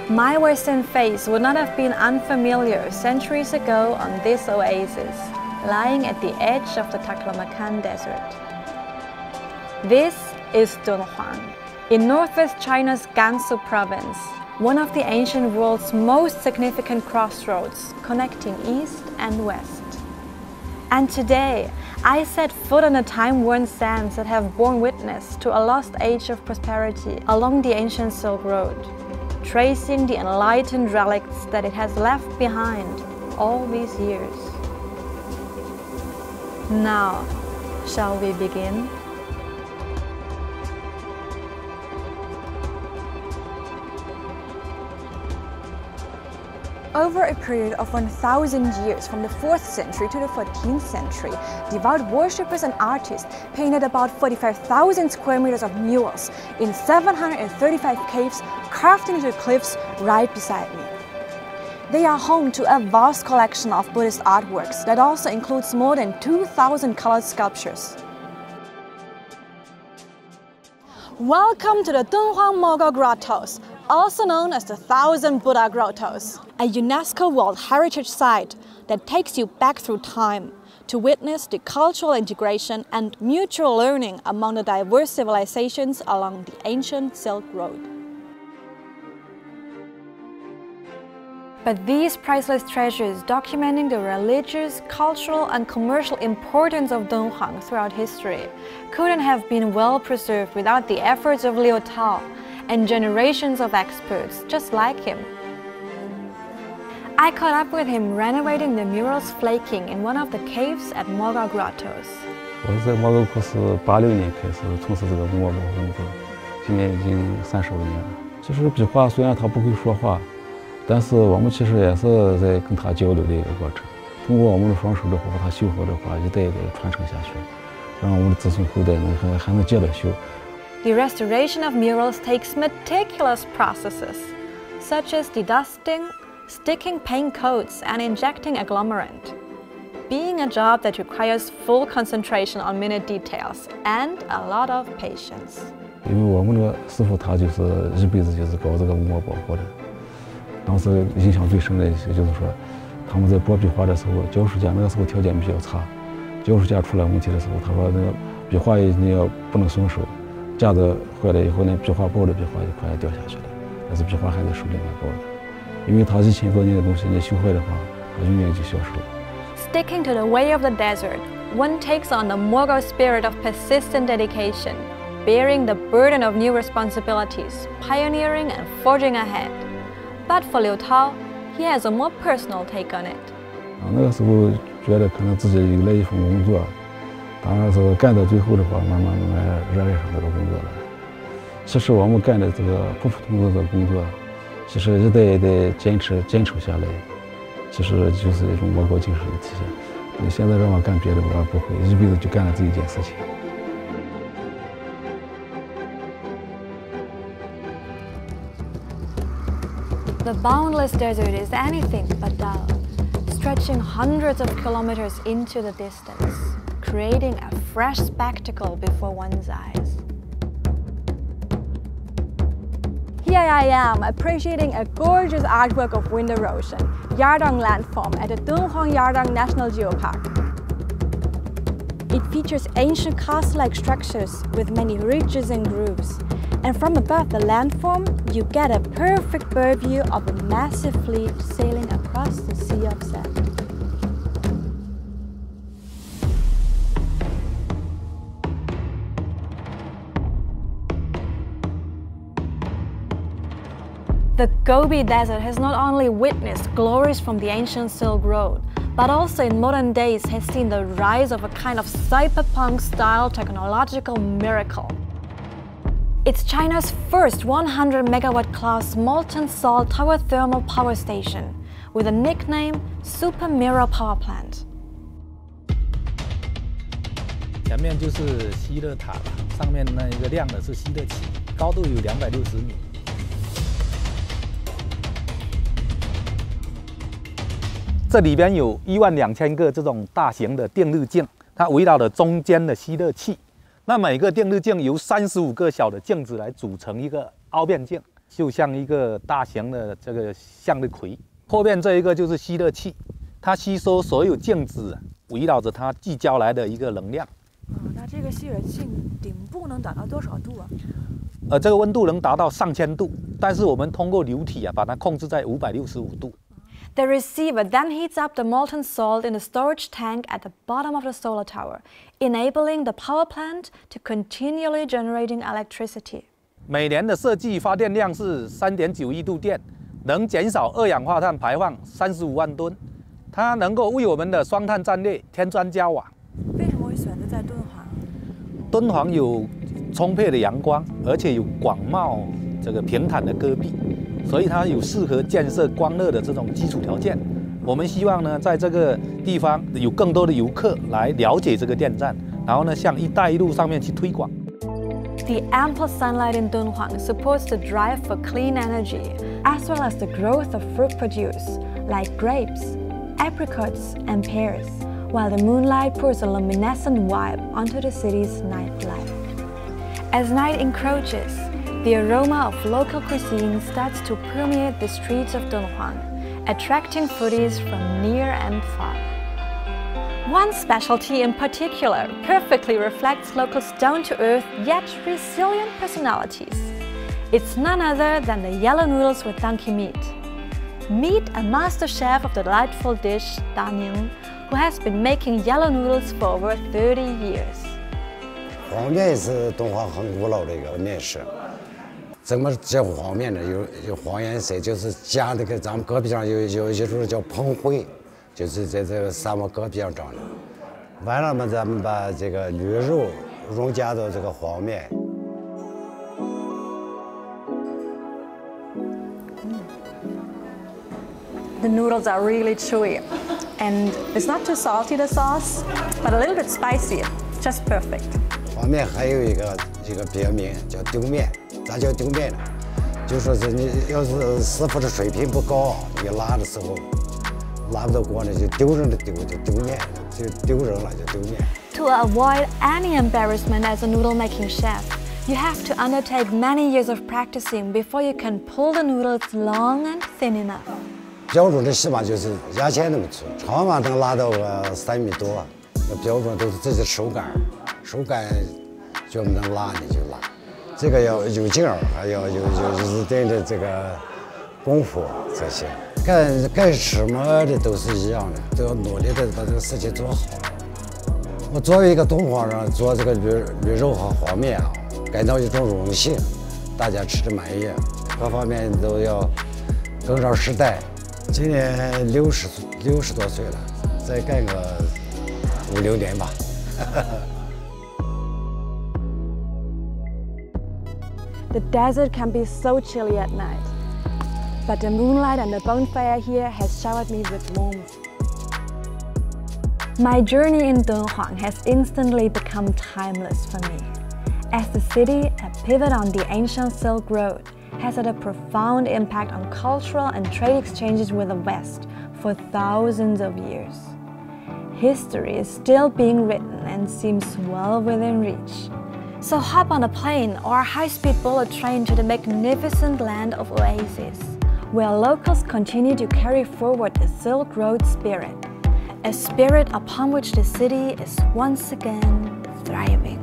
My Western face would not have been unfamiliar centuries ago on this oasis, lying at the edge of the Taklamakan Desert. This is Dunhuang, in northwest China's Gansu province, one of the ancient world's most significant crossroads connecting east and west. And today, I set foot on the time-worn sands that have borne witness to a lost age of prosperity along the ancient Silk Road, tracing the enlightened relics that it has left behind all these years. Now, shall we begin? Over a period of 1,000 years, from the 4th century to the 14th century, devout worshippers and artists painted about 45,000 square meters of murals in 735 caves carved into the cliffs right beside me. They are home to a vast collection of Buddhist artworks that also includes more than 2,000 colored sculptures. Welcome to the Dunhuang Mogao Grottos, also known as the 1,000 Buddha Grottos, a UNESCO World Heritage Site that takes you back through time to witness the cultural integration and mutual learning among the diverse civilizations along the ancient Silk Road. But these priceless treasures documenting the religious, cultural and commercial importance of Dunhuang throughout history couldn't have been well preserved without the efforts of Liu Tao and generations of experts just like him. I caught up with him renovating the murals flaking in one of the caves at Mogao Grottos. 我是在莫高窟寺86年开始从事这个文物保护工作，今年已经35年了。其实壁画虽然它不会说话，但是我们其实也是在跟它交流的一个过程。通过我们的双手的话，把它修好的话，一代一代传承下去，让我们的子孙后代还能接着修。 The restoration of murals takes meticulous processes, such as dedusting, sticking paint coats, and injecting agglomerant, being a job that requires full concentration on minute details and a lot of patience. 因为我们的师傅他就是一辈子就是搞这个文物保护的，当时印象最深的就是说，他们在剥壁画的时候，教书家那个时候条件比较差，教书家出了问题的时候，他说那个壁画你要不能松手。 架子坏了以后呢，壁画包的壁画就快要掉下去了，但是壁画还在手里面包着，因为它1000多年的东西，你修坏的话，它永远就消失了。Sticking to the way of the desert, one takes on the Mogao spirit of persistent dedication, bearing the burden of new responsibilities, pioneering and forging ahead. But for Liu Tao, he has a more personal take on it. 那个时候觉得可能自己有了一份工作。 当然是干到最后的话，慢慢热爱上这个工作了。其实我们干的这个普普通通的这个工作，其实一代一代坚守下来，其实就是一种莫高精神的体现。你现在让我干别的，我不会，一辈子就干了这一件事情。 The boundless desert is anything but dull, stretching hundreds of kilometers into the distance, creating a fresh spectacle before one's eyes. Here I am, appreciating a gorgeous artwork of wind erosion, Yardang landform at the Dunhuang Yardang National Geopark. It features ancient castle-like structures with many ridges and grooves, and from above the landform, you get a perfect bird view of a massive fleet sailing across the sea of sand. The Gobi Desert has not only witnessed glories from the ancient Silk Road, but also in modern days has seen the rise of a kind of cyberpunk-style technological miracle. It's China's first 100 megawatt class molten salt tower thermal power station with a nickname Super Mirror Power Plant. 前面就是吸热塔了，上面那一个亮的是吸热器，高度有260米。 这里边有12000个这种大型的电热镜，它围绕着中间的吸热器。那每个电热镜由35个小的镜子来组成一个凹面镜，就像一个大型的这个向日葵。后面这一个就是吸热器，它吸收所有镜子围绕着它聚焦来的一个能量。那这个吸热器顶部能达到多少度啊？这个温度能达到上千度，但是我们通过流体把它控制在565度。The receiver then heats up the molten salt in the storage tank at the bottom of the solar tower, enabling the power plant to continually generating electricity. 每年的设计发电量是3.9亿度电，能减少二氧化碳排放35万吨。它能够为我们的双碳战略添砖加瓦。为什么会选择在敦煌？敦煌有充沛的阳光，而且有广袤这个平坦的戈壁。所以它有适合建设光热的这种基础条件。我们希望呢，在这个地方有更多的游客来了解这个电站，然后呢，向“一带一路”上面去推广。The ample sunlight in Dunhuang supports the drive for clean energy, as well as the growth of fruit produce, like grapes, apricots, and pears, while the moonlight pours a luminescent vibe onto the city's nightlife. As night encroaches, the aroma of local cuisine starts to permeate the streets of Dunhuang, attracting foodies from near and far. One specialty in particular perfectly reflects locals' down-to-earth yet resilient personalities. It's none other than the yellow noodles with donkey meat. Meet a master chef of the delightful dish, Da Ning, who has been making yellow noodles for over 30 years. 黄面是敦煌很古老的一个面食。怎么叫黄面呢？有黄颜色，就是加那个咱们戈壁上有一种叫蓬灰，就是在这个沙漠戈壁上长的。完了嘛，咱们把这个驴肉融加到这个黄面。The noodles are really chewy, and it's not too salty, the sauce, but a little bit spicy, just perfect. 黄面还有一个别名叫丢面。咋叫丢面呢？就说是你要是师傅的水平不高，你拉的时候拉不到锅呢，就丢人的丢，就丢面，就丢人了，就丢面。To avoid any embarrassment as a noodle making chef, you have to undertake many years of practicing before you can pull the noodles long and thin enough. 标准的起码就是牙签那么粗，长嘛能拉到个3米多。那标准都是自己的手感就能拉你就拉。这个要有劲儿，还要有一定的这个功夫这些。干什么的都是一样的，都要努力的把这个事情做好。我作为一个敦煌人，做这个驴肉和黄面啊，感到一种荣幸，大家吃的满意，各方面都要跟上时代。今年60多岁了，再干个5、6年吧。The desert can be so chilly at night, but the moonlight and the bonfire here has showered me with warmth. My journey in Dunhuang has instantly become timeless for me, as the city, a pivot on the ancient Silk Road, has had a profound impact on cultural and trade exchanges with the West for thousands of years. History is still being written and seems well within reach. So hop on a plane or a high-speed bullet train to the magnificent land of oases, where locals continue to carry forward the Silk Road spirit, a spirit upon which the city is once again thriving.